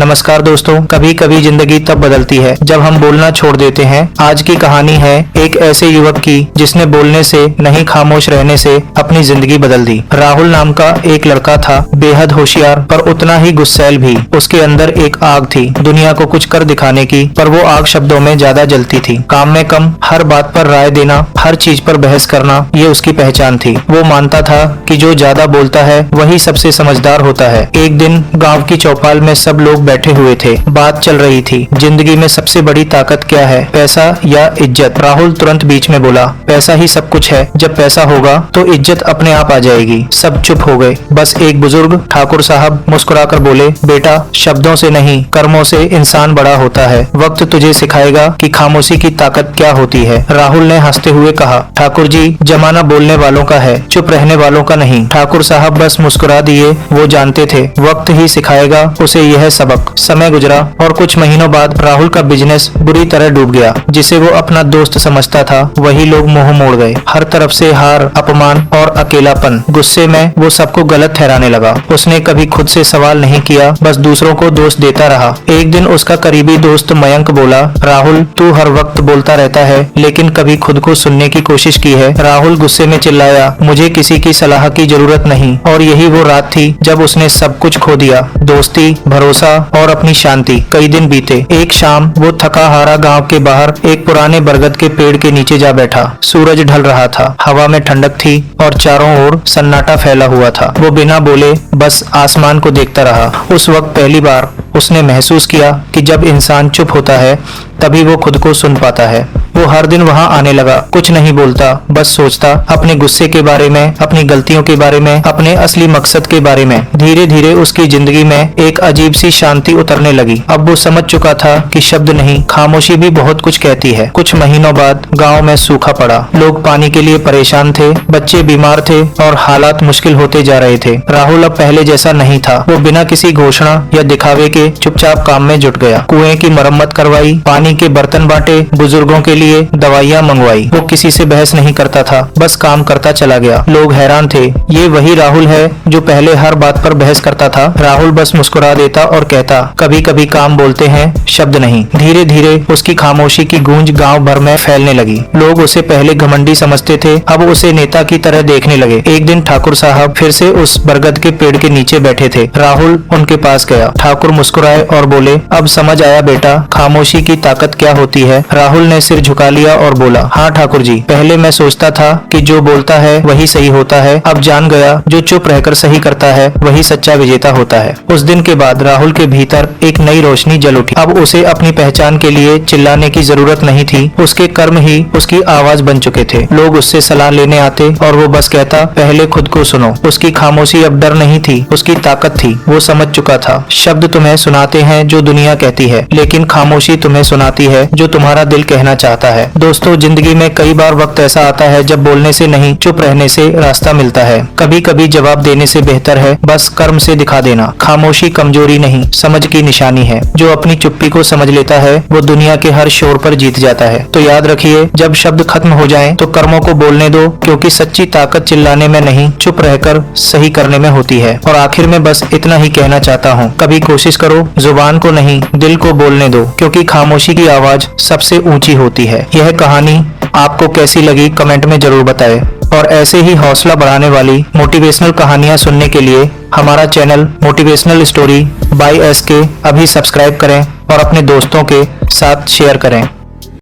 नमस्कार दोस्तों, कभी कभी जिंदगी तब बदलती है जब हम बोलना छोड़ देते हैं। आज की कहानी है एक ऐसे युवक की जिसने बोलने से नहीं खामोश रहने से अपनी जिंदगी बदल दी। राहुल नाम का एक लड़का था, बेहद होशियार पर उतना ही गुस्सैल भी। उसके अंदर एक आग थी दुनिया को कुछ कर दिखाने की, पर वो आग शब्दों में ज्यादा जलती थी। काम में कम, हर बात पर राय देना, हर चीज पर बहस करना, ये उसकी पहचान थी। वो मानता था कि जो ज्यादा बोलता है वही सबसे समझदार होता है। एक दिन गाँव की चौपाल में सब लोग बैठे हुए थे। बात चल रही थी, जिंदगी में सबसे बड़ी ताकत क्या है, पैसा या इज्जत। राहुल तुरंत बीच में बोला, पैसा ही सब कुछ है। जब पैसा होगा तो इज्जत अपने आप आ जाएगी। सब चुप हो गए। बस एक बुजुर्ग ठाकुर साहब मुस्कुराकर बोले, बेटा, शब्दों से नहीं कर्मों से इंसान बड़ा होता है। वक्त तुझे सिखाएगा कि खामोशी की ताकत क्या होती है। राहुल ने हंसते हुए कहा, ठाकुर जी, जमाना बोलने वालों का है, चुप रहने वालों का नहीं। ठाकुर साहब बस मुस्कुरा दिए। वो जानते थे वक्त ही सिखाएगा उसे यह सबक। समय गुजरा और कुछ महीनों बाद राहुल का बिजनेस बुरी तरह डूब गया। जिसे वो अपना दोस्त समझता था वही लोग मुंह मोड़ गए। हर तरफ से हार, अपमान और अकेलापन। गुस्से में वो सबको गलत ठहराने लगा। उसने कभी खुद से सवाल नहीं किया, बस दूसरों को दोष देता रहा। एक दिन उसका करीबी दोस्त मयंक बोला, राहुल, तू हर वक्त बोलता रहता है लेकिन कभी खुद को सुनने की कोशिश की है? राहुल गुस्से में चिल्लाया, मुझे किसी की सलाह की जरूरत नहीं। और यही वो रात थी जब उसने सब कुछ खो दिया, दोस्ती, भरोसा और अपनी शांति। कई दिन बीते। एक शाम वो थका हारा गांव के बाहर एक पुराने बरगद के पेड़ के नीचे जा बैठा। सूरज ढल रहा था, हवा में ठंडक थी और चारों ओर सन्नाटा फैला हुआ था। वो बिना बोले बस आसमान को देखता रहा। उस वक्त पहली बार उसने महसूस किया कि जब इंसान चुप होता है तभी वो खुद को सुन पाता है। वो हर दिन वहां आने लगा, कुछ नहीं बोलता, बस सोचता, अपने गुस्से के बारे में, अपनी गलतियों के बारे में, अपने असली मकसद के बारे में। धीरे धीरे उसकी जिंदगी में एक अजीब सी शांति उतरने लगी। अब वो समझ चुका था कि शब्द नहीं, खामोशी भी बहुत कुछ कहती है। कुछ महीनों बाद गांव में सूखा पड़ा। लोग पानी के लिए परेशान थे, बच्चे बीमार थे और हालात मुश्किल होते जा रहे थे। राहुल अब पहले जैसा नहीं था। वो बिना किसी घोषणा या दिखावे के चुपचाप काम में जुट गया। कुएं की मरम्मत करवाई, पानी के बर्तन बांटे, बुजुर्गों के लिए दवाइयाँ मंगवाई। वो किसी से बहस नहीं करता था, बस काम करता चला गया। लोग हैरान थे, ये वही राहुल है जो पहले हर बात पर बहस करता था। राहुल बस मुस्कुरा देता और कहता, कभी कभी काम बोलते हैं, शब्द नहीं। धीरे धीरे उसकी खामोशी की गूंज गांव भर में फैलने लगी। लोग उसे पहले घमंडी समझते थे, अब उसे नेता की तरह देखने लगे। एक दिन ठाकुर साहब फिर से उस बरगद के पेड़ के नीचे बैठे थे। राहुल उनके पास गया। ठाकुर मुस्कुराए और बोले, अब समझ आया बेटा, खामोशी की ताकत क्या होती है? राहुल ने सिर झुका लिया और बोला, हाँ ठाकुर जी, पहले मैं सोचता था कि जो बोलता है वही सही होता है। अब जान गया, जो चुप रहकर सही करता है वही सच्चा विजेता होता है। उस दिन के बाद राहुल के भीतर एक नई रोशनी जल उठी। अब उसे अपनी पहचान के लिए चिल्लाने की जरूरत नहीं थी, उसके कर्म ही उसकी आवाज बन चुके थे। लोग उससे सलाह लेने आते और वो बस कहता, पहले खुद को सुनो। उसकी खामोशी अब डर नहीं थी, उसकी ताकत थी। वो समझ चुका था, शब्द तुम्हें सुनाते हैं जो दुनिया कहती है, लेकिन खामोशी तुम्हें सुनाती है जो तुम्हारा दिल कहना चाहता है। दोस्तों, जिंदगी में कई बार वक्त ऐसा आता है जब बोलने से नहीं, चुप रहने से रास्ता मिलता है। कभी कभी जवाब देने से बेहतर है बस कर्म से दिखा देना। खामोशी कमजोरी नहीं, समझ की निशानी है। जो अपनी चुप्पी को समझ लेता है वो दुनिया के हर शोर पर जीत जाता है। तो याद रखिए, जब शब्द खत्म हो जाएं तो कर्मों को बोलने दो, क्योंकि सच्ची ताकत चिल्लाने में नहीं, चुप रहकर सही करने में होती है। और आखिर में बस इतना ही कहना चाहता हूँ, कभी कोशिश करो, जुबान को नहीं दिल को बोलने दो, क्योंकि खामोशी की आवाज सबसे ऊंची होती है। यह कहानी आपको कैसी लगी कमेंट में जरूर बताएं। और ऐसे ही हौसला बढ़ाने वाली मोटिवेशनल कहानियां सुनने के लिए हमारा channel motivational story by SK अभी सब्सक्राइब करें और अपने दोस्तों के साथ शेयर करें।